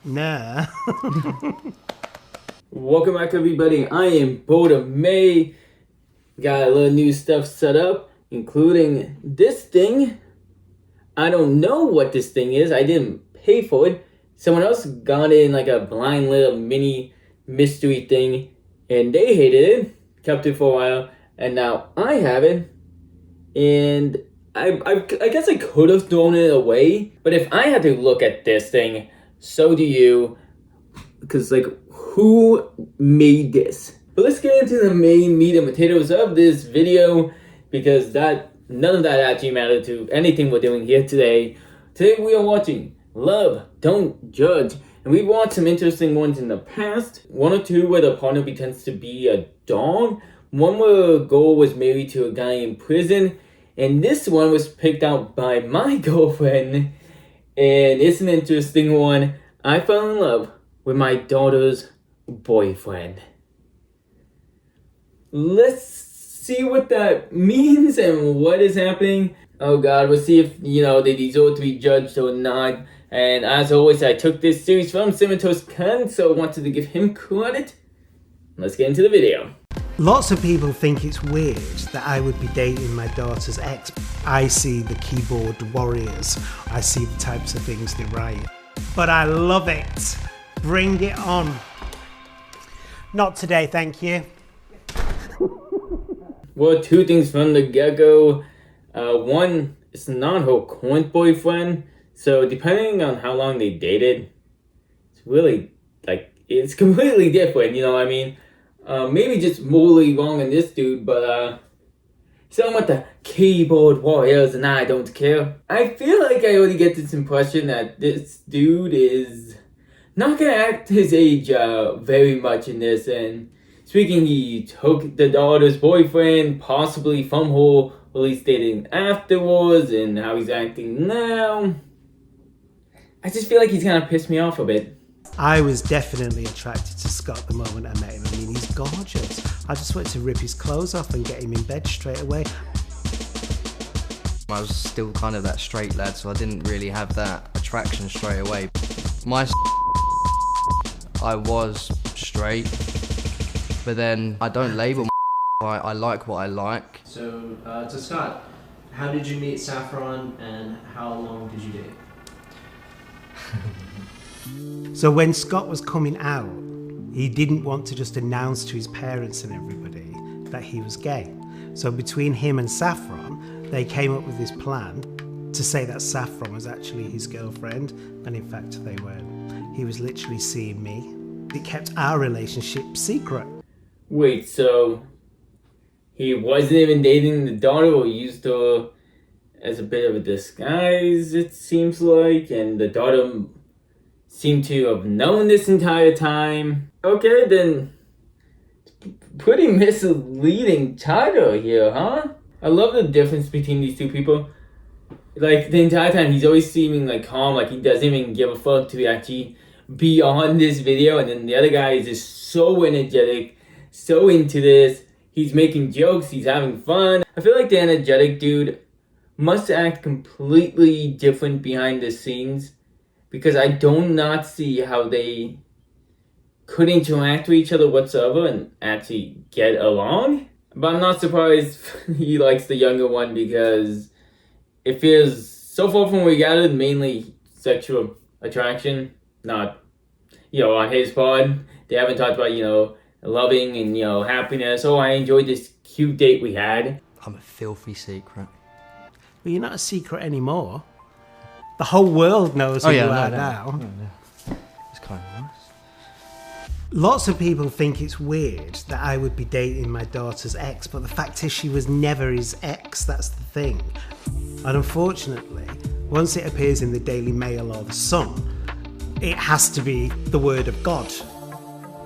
Nah. Welcome back, everybody. I am BirdimeYT. Got a little new stuff set up, including this thing. I don't know what this thing is. I didn't pay for it. Someone else got it in like a blind little mini mystery thing, and they hated it. Kept it for a while, and now I have it. And I guess I could have thrown it away, but if I had to look at this thing, so do you. Because, like, who made this? But let's get into the main meat and potatoes of this video, because none of that actually mattered to anything we're doing here today. Today we are watching Love, Don't Judge. And we've watched some interesting ones in the past. One or two where the partner pretends to be a dog. One where a girl was married to a guy in prison. And this one was picked out by my girlfriend. And it's an interesting one. I fell in love with my daughter's boyfriend. Let's see what that means and what is happening. Oh god, we'll see if, they deserve to be judged or not. And as always, I took this series from Scimitar's Khan, so I wanted to give him credit. Let's get into the video. Lots of people think it's weird that I would be dating my daughter's ex. I see the keyboard warriors. I see the types of things they write. But I love it. Bring it on. Not today, thank you. Well, two things from the get-go. One, it's not her current boyfriend. So depending on how long they dated, it's really, it's completely different, you know what I mean? Maybe just morally wrong in this dude, but, so I'm with the keyboard warriors and I don't care. I feel like I already get this impression that this dude is not gonna act his age very much in this. And speaking, he took the daughter's boyfriend, possibly from her, at least dating afterwards, and how he's acting now. I just feel like he's gonna piss me off a bit. I was definitely attracted to Scott the moment I met him. I mean, he's gorgeous. I just wanted to rip his clothes off and get him in bed straight away. I was still kind of that straight lad, so I didn't really have that attraction straight away. I was straight, but then I don't label I like what I like. So, to start, how did you meet Saffron and how long did you date? So when Scott was coming out, he didn't want to just announce to his parents and everybody that he was gay. So between him and Saffron, they came up with this plan to say that Saffron was actually his girlfriend, and in fact they weren't. He was literally seeing me. It kept our relationship secret. Wait, so he wasn't even dating the daughter, or used her as a bit of a disguise, it seems like, and the daughter seemed to have known this entire time. Okay, then pretty misleading title here, huh? I love the difference between these two people. Like, the entire time he's always seeming like calm, like he doesn't even give a fuck to actually be on this video, and then the other guy is just so energetic, so into this. He's making jokes, he's having fun. I feel like the energetic dude must act completely different behind the scenes, because I do not see how they could interact with each other whatsoever and actually get along. But I'm not surprised he likes the younger one, because it feels so far from what we gathered, mainly sexual attraction, not, on his part. They haven't talked about, loving and, happiness. Oh, I enjoyed this cute date we had. I'm a filthy secret. But you're not a secret anymore. The whole world knows who you are now. It's kind of nice. Lots of people think it's weird that I would be dating my daughter's ex, but the fact is she was never his ex, that's the thing. And unfortunately, once it appears in the Daily Mail or the Sun, it has to be the word of God.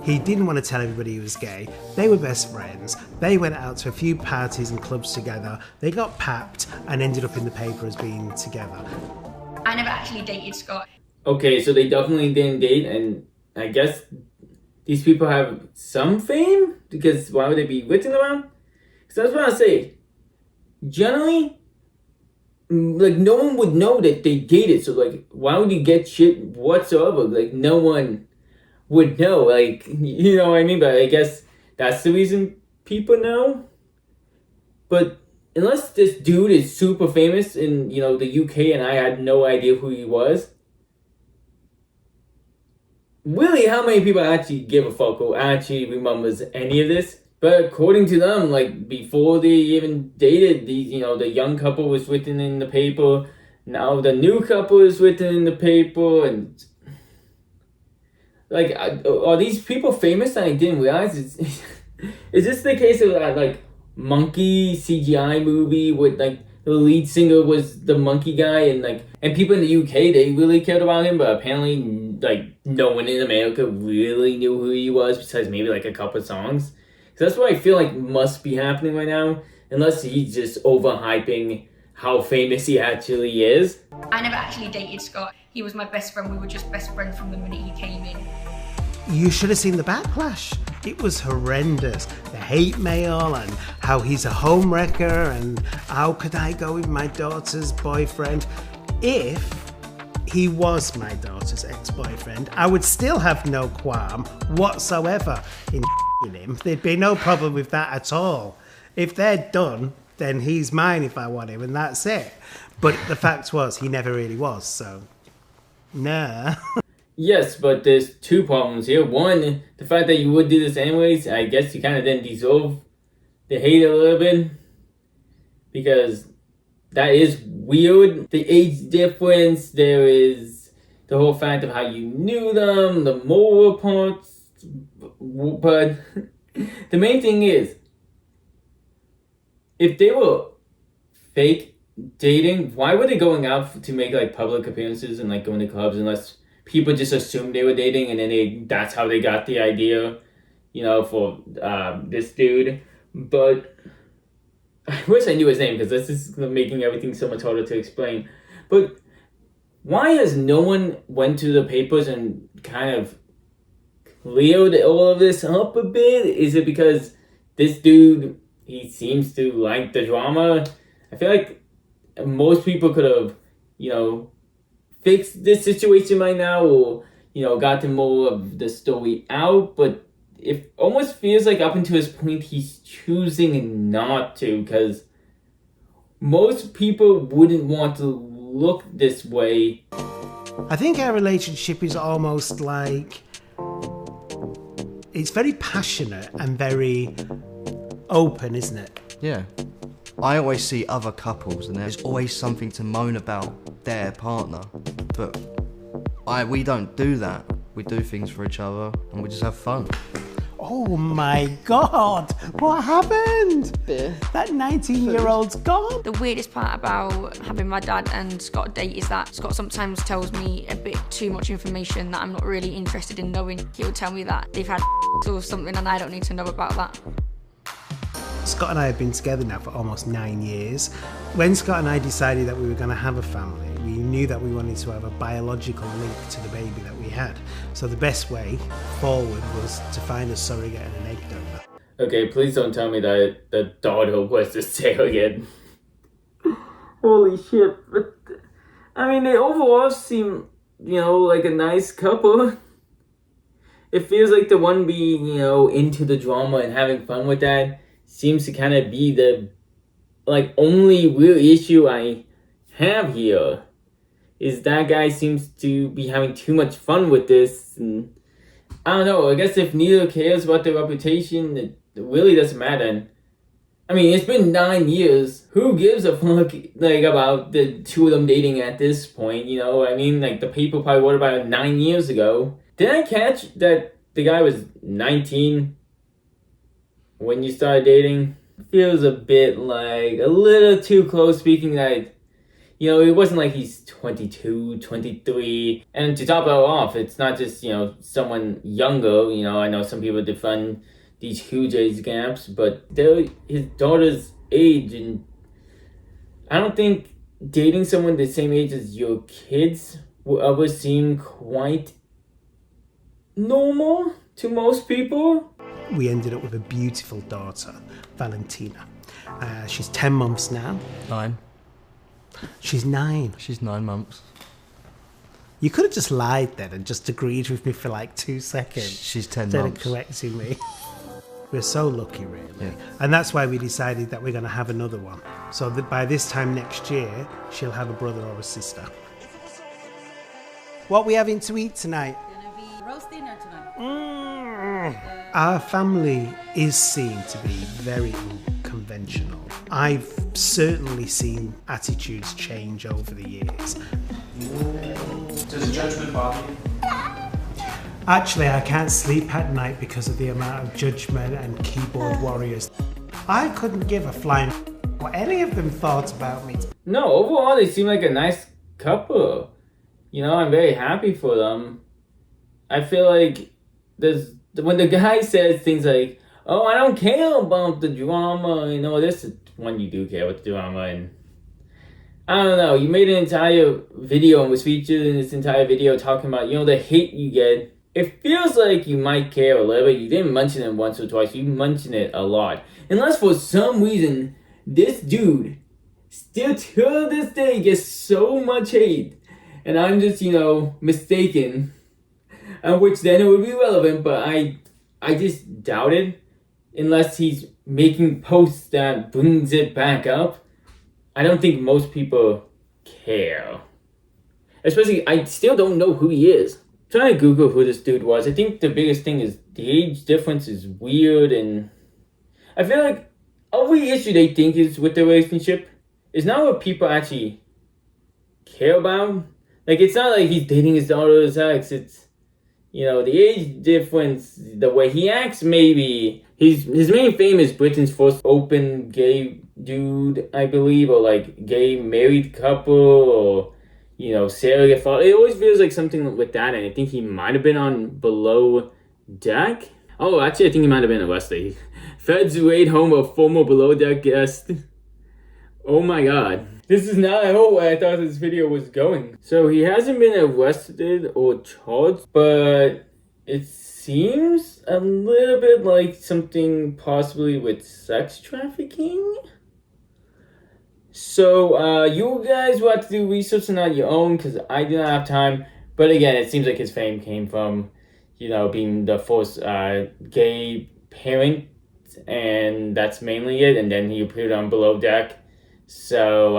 He didn't want to tell everybody he was gay. They were best friends. They went out to a few parties and clubs together. They got papped and ended up in the paper as being together. I never actually dated Scott. Okay, so they definitely didn't date, and I guess these people have some fame, because why would they be written around? Because that's what I say. Generally, like, no one would know that they dated. So, like, why would you get shit whatsoever? Like, no one would know. Like, you know what I mean? But I guess that's the reason people know. But unless this dude is super famous in, you know, the UK and I had no idea who he was, really, how many people actually give a fuck or actually remembers any of this? But according to them, like, before they even dated, these, you know, the young couple was written in the paper. Now the new couple is written in the paper, and like, are these people famous that I didn't realize? Is this the case of that, like, monkey CGI movie with, like, the lead singer was the monkey guy, and, like, and people in the UK, they really cared about him, but apparently, like, no one in America really knew who he was besides maybe, like, a couple songs. So that's what I feel like must be happening right now, unless he's just overhyping how famous he actually is. I never actually dated Scott. He was my best friend. We were just best friends from the minute he came in. You should have seen the backlash. It was horrendous. The hate mail and how he's a homewrecker and how could I go with my daughter's boyfriend. If he was my daughter's ex-boyfriend, I would still have no qualm whatsoever in him. There'd be no problem with that at all. If they're done, then he's mine if I want him, and that's it. But the fact was, he never really was, so nah. Yes, but there's two problems here. One, the fact that you would do this anyways, I guess you kind of then deserve the hate a little bit, because that is weird. The age difference, there is the whole fact of how you knew them, the moral parts, but the main thing is, if they were fake dating, why were they going out to make, like, public appearances and, like, going to clubs, unless people just assumed they were dating and then that's how they got the idea, you know, for this dude. But I wish I knew his name, because this is making everything so much harder to explain. But why has no one went to the papers and kind of cleared all of this up a bit? Is it because this dude, he seems to like the drama? I feel like most people could have, you know, fixed this situation by now, or, you know, gotten more of the story out, but it almost feels like up until this point he's choosing not to, because most people wouldn't want to look this way. I think our relationship is almost like, it's very passionate and very open, isn't it? Yeah. I always see other couples and there's always something to moan about their partner. But we don't do that. We do things for each other and we just have fun. Oh my God, what happened? Beer. That 19-year-old's gone. The weirdest part about having my dad and Scott date is that Scott sometimes tells me a bit too much information that I'm not really interested in knowing. He'll tell me that they've had or something and I don't need to know about that. Scott and I have been together now for almost 9 years. When Scott and I decided that we were going to have a family, we knew that we wanted to have a biological link to the baby that we had. So the best way forward was to find a surrogate and an egg donor. Okay, please don't tell me that the daughter was the surrogate. Holy shit. But, I mean, they overall seem, you know, like a nice couple. It feels like the one being, you know, into the drama and having fun with that seems to kind of be the, like, only real issue I have here. Is that guy seems to be having too much fun with this, and I don't know, I guess if neither cares about their reputation, it really doesn't matter. And, I mean, it's been 9 years. Who gives a fuck, like, about the two of them dating at this point, you know? I mean, like, the people probably wrote about it 9 years ago. Did I catch that the guy was 19 when you started dating? Feels a bit like a little too close, speaking that, you know, it wasn't like he's 22, 23. And to top it all off, it's not just, you know, someone younger. You know, I know some people defend these huge age gaps, but they're his daughter's age. And I don't think dating someone the same age as your kids will ever seem quite normal to most people. We ended up with a beautiful daughter, Valentina. She's 10 months now. 9. She's 9. She's 9 months. You could have just lied then and just agreed with me for like 2 seconds. She's 10 instead months. of correcting me. We're so lucky, really. Yeah. And that's why we decided that we're going to have another one. So that by this time next year, she'll have a brother or a sister. What are we having to eat tonight? Gonna be roast dinner tonight. Our family is seen to be very unconventional. I've certainly seen attitudes change over the years. Does judgment bother you? Actually, I can't sleep at night because of the amount of judgment and keyboard warriors. I couldn't give a flying what any of them thought about me. No, overall they seem like a nice couple. You know, I'm very happy for them. I feel like when the guy says things like, "Oh, I don't care about the drama," you know, this is when you do care about the drama, and I don't know, you made an entire video and was featured in this entire video talking about, you know, the hate you get. It feels like you might care a little bit. You didn't mention it once or twice. You mentioned it a lot. Unless for some reason, this dude still to this day gets so much hate. And I'm just, you know, mistaken. Which then it would be relevant, but I just doubt it. Unless he's making posts that brings it back up. I don't think most people care. Especially, I still don't know who he is. Trying to Google who this dude was. I think the biggest thing is the age difference is weird, and I feel like every issue they think is with the relationship is not what people actually care about. Like, it's not like he's dating his daughter's ex. It's, you know, the age difference, the way he acts, maybe. His main fame is Britain's first open gay dude, I believe, or like gay married couple, or, you know, surrogate father. It always feels like something with that, and I think he might have been on Below Deck. Oh, actually, I think he might have been arrested. Feds raid home of former Below Deck guest. Oh my god. This is not at all where I thought this video was going. So he hasn't been arrested or charged, but it seems a little bit like something possibly with sex trafficking. So you guys will have to do research on your own, because I do not have time. But again, it seems like his fame came from, you know, being the first gay parent, and that's mainly it. And then he appeared on Below Deck. So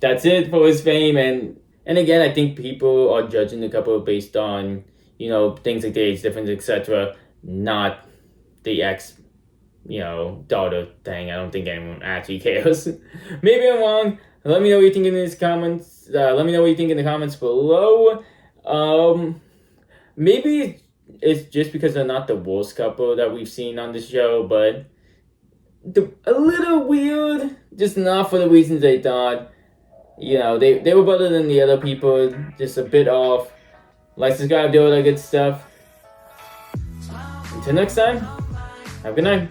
that's it for his fame. And again, I think people are judging the couple based on, you know, things like the age difference, etc., not the ex, you know, daughter thing. I don't think anyone actually cares. Maybe I'm wrong. Let me know what you think in the comments. Let me know what you think in the comments below. Maybe it's just because they're not the worst couple that we've seen on the show, but a little weird. Just not for the reasons they thought. You know, they were better than the other people. Just a bit off. Like, subscribe, do all that good stuff. Until next time, have a good night.